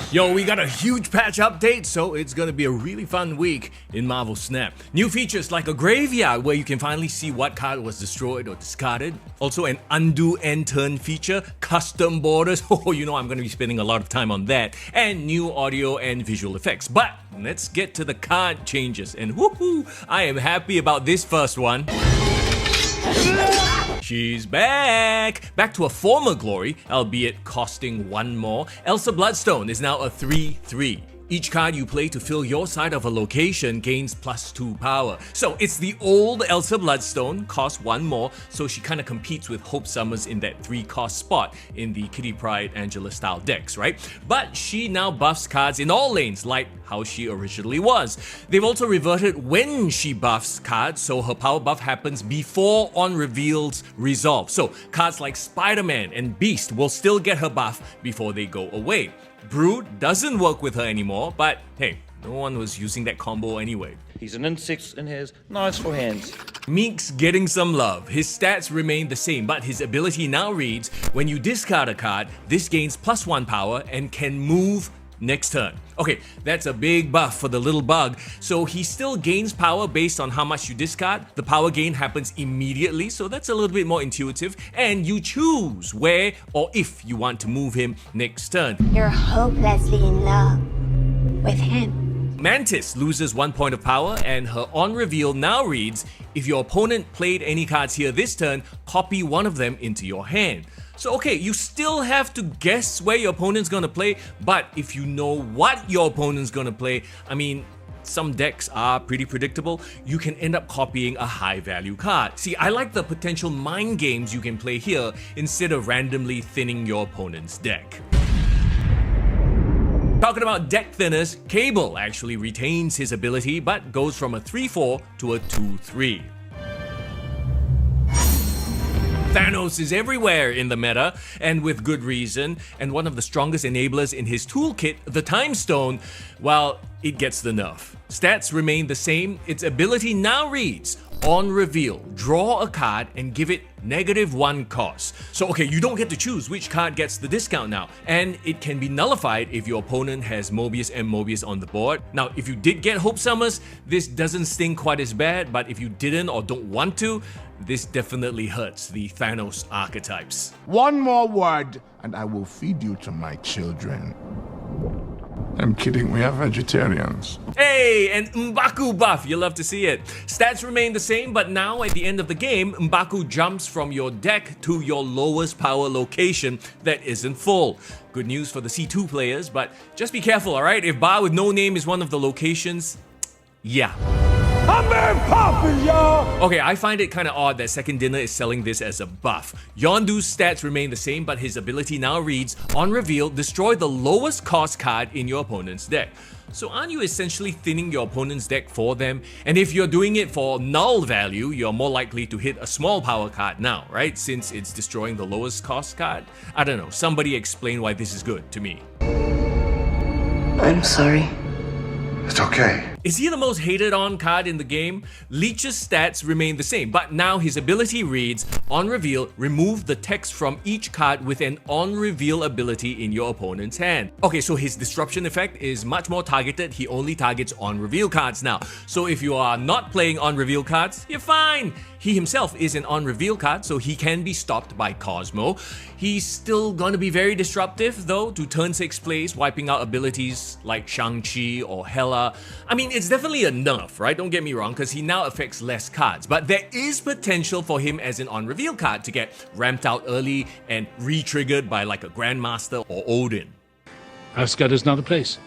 Yo, we got a huge patch update, so it's gonna be a really fun week in Marvel Snap. New features like a graveyard where you can finally see what card was destroyed or discarded. Also an undo end turn feature, custom borders, oh you know I'm gonna be spending a lot of time on that, and new audio and visual effects. But let's get to the card changes, and woohoo, I am happy about this first one. She's back! Back to a former glory, albeit costing one more. Elsa Bloodstone is now a 3/3. Each card you play to fill your side of a location gains +2 power. So it's the old Elsa Bloodstone, costs one more, so she kinda competes with Hope Summers in that 3-cost spot in the Kitty Pryde Angela style decks, right? But she now buffs cards in all lanes, like how she originally was. They've also reverted when she buffs cards, so her power buff happens before on reveals resolve. So cards like Spider-Man and Beast will still get her buff before they go away. Brood doesn't work with her anymore, but hey, no one was using that combo anyway. He's an insect in his, nice for hands. Meek's getting some love. His stats remain the same, but his ability now reads, when you discard a card, this gains +1 power and can move next turn. Okay, that's a big buff for the little bug. So he still gains power based on how much you discard. The power gain happens immediately, so that's a little bit more intuitive. And you choose where or if you want to move him next turn. You're hopelessly in love with him. Mantis loses 1 point of power, and her on reveal now reads, if your opponent played any cards here this turn, copy one of them into your hand. So okay, you still have to guess where your opponent's gonna play, but if you know what your opponent's gonna play, I mean, some decks are pretty predictable, you can end up copying a high value card. See, I like the potential mind games you can play here instead of randomly thinning your opponent's deck. Talking about deck thinners, Cable actually retains his ability but goes from a 3/4 to a 2/3. Thanos is everywhere in the meta, and with good reason, and one of the strongest enablers in his toolkit, the Time Stone, well, it gets the nerf. Stats remain the same, its ability now reads, on reveal, draw a card and give it -1 cost. So okay, you don't get to choose which card gets the discount now, and it can be nullified if your opponent has Mobius and Mobius on the board. Now, if you did get Hope Summers, this doesn't sting quite as bad, but if you didn't or don't want to, this definitely hurts the Thanos archetypes. One more word, and I will feed you to my children. I'm kidding, we are vegetarians. Hey, and Mbaku buff, you love to see it. Stats remain the same, but now at the end of the game, Mbaku jumps from your deck to your lowest power location that isn't full. Good news for the C2 players, but just be careful, alright? If Bar with no name is one of the locations, yeah. I'm Mary Poppins, y'all! Okay, I find it kinda odd that Second Dinner is selling this as a buff. Yondu's stats remain the same, but his ability now reads, on reveal, destroy the lowest cost card in your opponent's deck. So aren't you essentially thinning your opponent's deck for them? And if you're doing it for null value, you're more likely to hit a small power card now, right? Since it's destroying the lowest cost card? I don't know, somebody explain why this is good to me. I'm sorry. It's okay. Is he the most hated on card in the game? Leech's stats remain the same, but now his ability reads, on reveal, remove the text from each card with an on reveal ability in your opponent's hand. Okay, so his disruption effect is much more targeted, he only targets on reveal cards now. So if you are not playing on reveal cards, you're fine. He himself is an on reveal card, so he can be stopped by Cosmo. He's still gonna be very disruptive though to turn 6 plays, wiping out abilities like Shang-Chi or Hela. I mean, it's definitely a nerf, right? Don't get me wrong, because he now affects less cards, but there is potential for him as an on-reveal card to get ramped out early and re-triggered by like a Grandmaster or Odin. Asgard is not a place.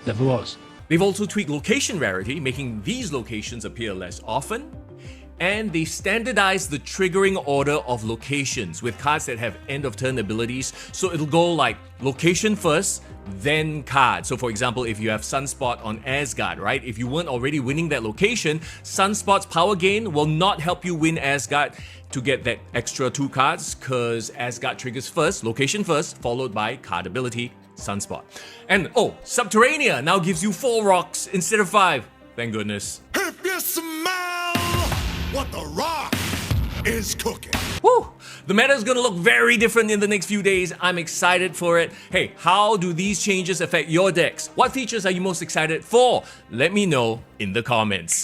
Never was. They've also tweaked location rarity, making these locations appear less often. And they standardized the triggering order of locations with cards that have end of turn abilities. So it'll go like location first, then card. So for example, if you have Sunspot on Asgard, right? If you weren't already winning that location, Sunspot's power gain will not help you win Asgard to get that extra 2 cards, because Asgard triggers first, location first, followed by card ability, Sunspot. And oh, Subterranea now gives you 4 rocks instead of 5. Thank goodness. If you smell what the rock is cooking. Woo! The meta is gonna look very different in the next few days. I'm excited for it. Hey, how do these changes affect your decks? What features are you most excited for? Let me know in the comments.